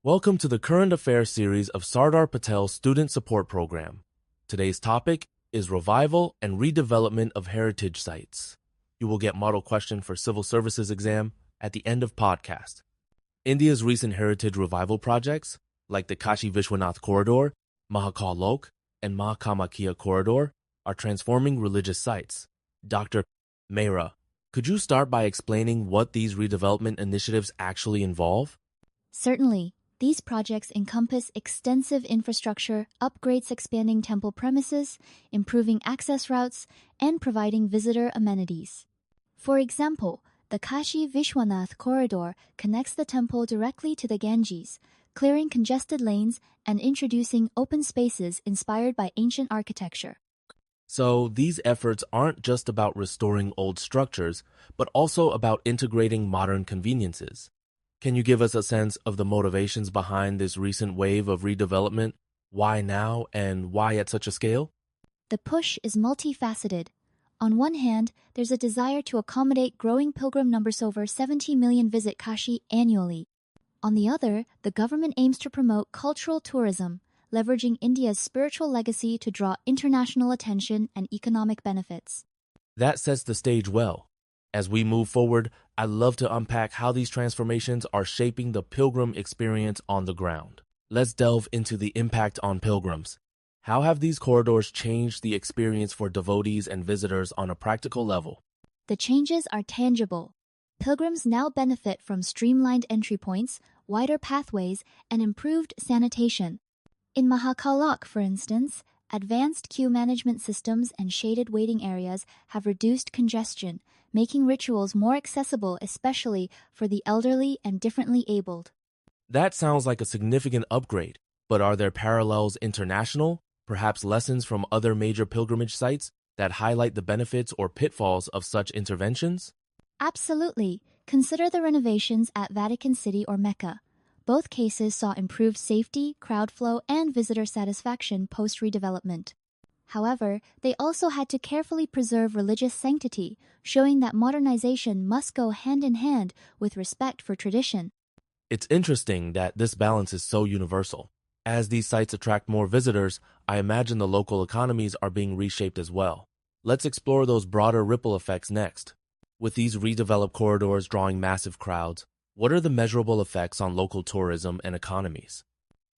Welcome to the Current Affairs series of Sardar Patel's Student Support Program. Today's topic is Revival and Redevelopment of Heritage Sites. You will get model question for Civil Services exam at the end of podcast. India's recent heritage revival projects, like the Kashi Vishwanath Corridor, Mahakaal Lok, and Ma Kamakhya Corridor, are transforming religious sites. Dr. Mehra, could you start by explaining what these redevelopment initiatives actually involve? Certainly. These projects encompass extensive infrastructure, upgrades expanding temple premises, improving access routes, and providing visitor amenities. For example, the Kashi Vishwanath Corridor connects the temple directly to the Ganges, clearing congested lanes and introducing open spaces inspired by ancient architecture. So these efforts aren't just about restoring old structures, but also about integrating modern conveniences. Can you give us a sense of the motivations behind this recent wave of redevelopment? Why now and why at such a scale? The push is multifaceted. On one hand, there's a desire to accommodate growing pilgrim numbers. Over 70 million visit Kashi annually. On the other, the government aims to promote cultural tourism, leveraging India's spiritual legacy to draw international attention and economic benefits. That sets the stage well. As we move forward, I'd love to unpack how these transformations are shaping the pilgrim experience on the ground. Let's delve into the impact on pilgrims. How have these corridors changed the experience for devotees and visitors on a practical level? The changes are tangible. Pilgrims now benefit from streamlined entry points, wider pathways, and improved sanitation. In Mahakaal Lok, for instance, advanced queue management systems and shaded waiting areas have reduced congestion, making rituals more accessible, especially for the elderly and differently abled. That sounds like a significant upgrade, but are there parallels international, perhaps lessons from other major pilgrimage sites that highlight the benefits or pitfalls of such interventions? Absolutely. Consider the renovations at Vatican City or Mecca. Both cases saw improved safety, crowd flow, and visitor satisfaction post-redevelopment. However, they also had to carefully preserve religious sanctity, showing that modernization must go hand in hand with respect for tradition. It's interesting that this balance is so universal. As these sites attract more visitors, I imagine the local economies are being reshaped as well. Let's explore those broader ripple effects next. With these redeveloped corridors drawing massive crowds, what are the measurable effects on local tourism and economies?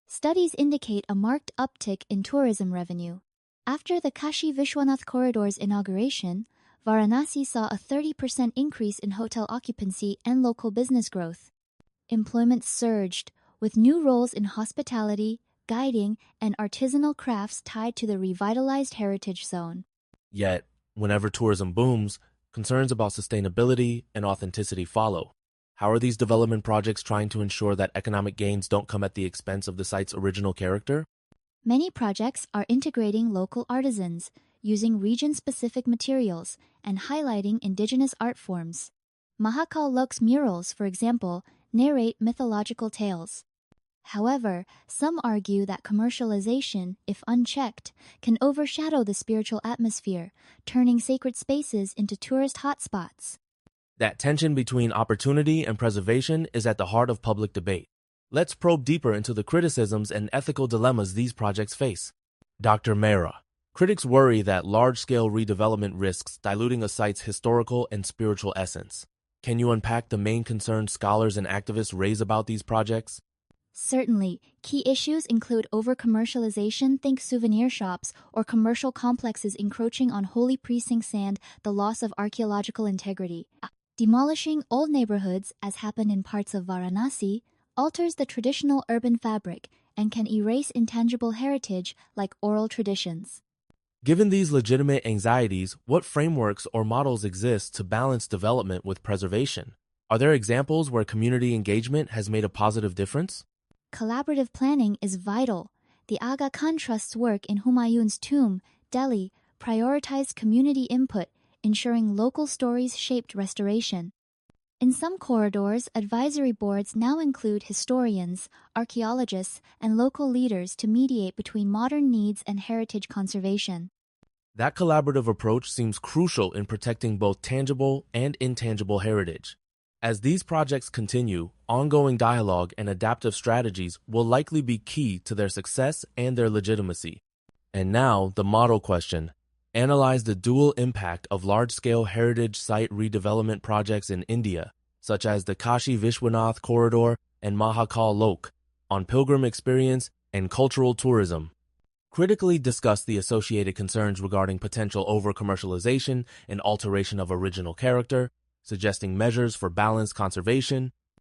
Studies indicate a marked uptick in tourism revenue. After the Kashi Vishwanath Corridor's inauguration, Varanasi saw a 30% increase in hotel occupancy and local business growth. Employment surged, with new roles in hospitality, guiding, and artisanal crafts tied to the revitalized heritage zone. Yet, whenever tourism booms, concerns about sustainability and authenticity follow. How are these development projects trying to ensure that economic gains don't come at the expense of the site's original character? Many projects are integrating local artisans, using region-specific materials, and highlighting indigenous art forms. Mahakaal Lok's murals, for example, narrate mythological tales. However, some argue that commercialization, if unchecked, can overshadow the spiritual atmosphere, turning sacred spaces into tourist hotspots. That tension between opportunity and preservation is at the heart of public debate. Let's probe deeper into the criticisms and ethical dilemmas these projects face. Dr. Mehra, critics worry that large-scale redevelopment risks diluting a site's historical and spiritual essence. Can you unpack the main concerns scholars and activists raise about these projects? Certainly, key issues include over-commercialization, think souvenir shops, or commercial complexes encroaching on holy precincts, and the loss of archaeological integrity. Demolishing old neighborhoods, as happened in parts of Varanasi, alters the traditional urban fabric and can erase intangible heritage like oral traditions. Given these legitimate anxieties, what frameworks or models exist to balance development with preservation? Are there examples where community engagement has made a positive difference? Collaborative planning is vital. The Aga Khan Trust's work in Humayun's tomb, Delhi, prioritized community input, ensuring local stories shaped restoration. In some corridors, advisory boards now include historians, archaeologists, and local leaders to mediate between modern needs and heritage conservation. That collaborative approach seems crucial in protecting both tangible and intangible heritage. As these projects continue, ongoing dialogue and adaptive strategies will likely be key to their success and their legitimacy. And now, the model question. Analyze the dual impact of large-scale heritage site redevelopment projects in India, such as the Kashi Vishwanath Corridor and Mahakaal Lok, on pilgrim experience and cultural tourism. Critically discuss the associated concerns regarding potential over-commercialization and alteration of original character, suggesting measures for balanced conservation,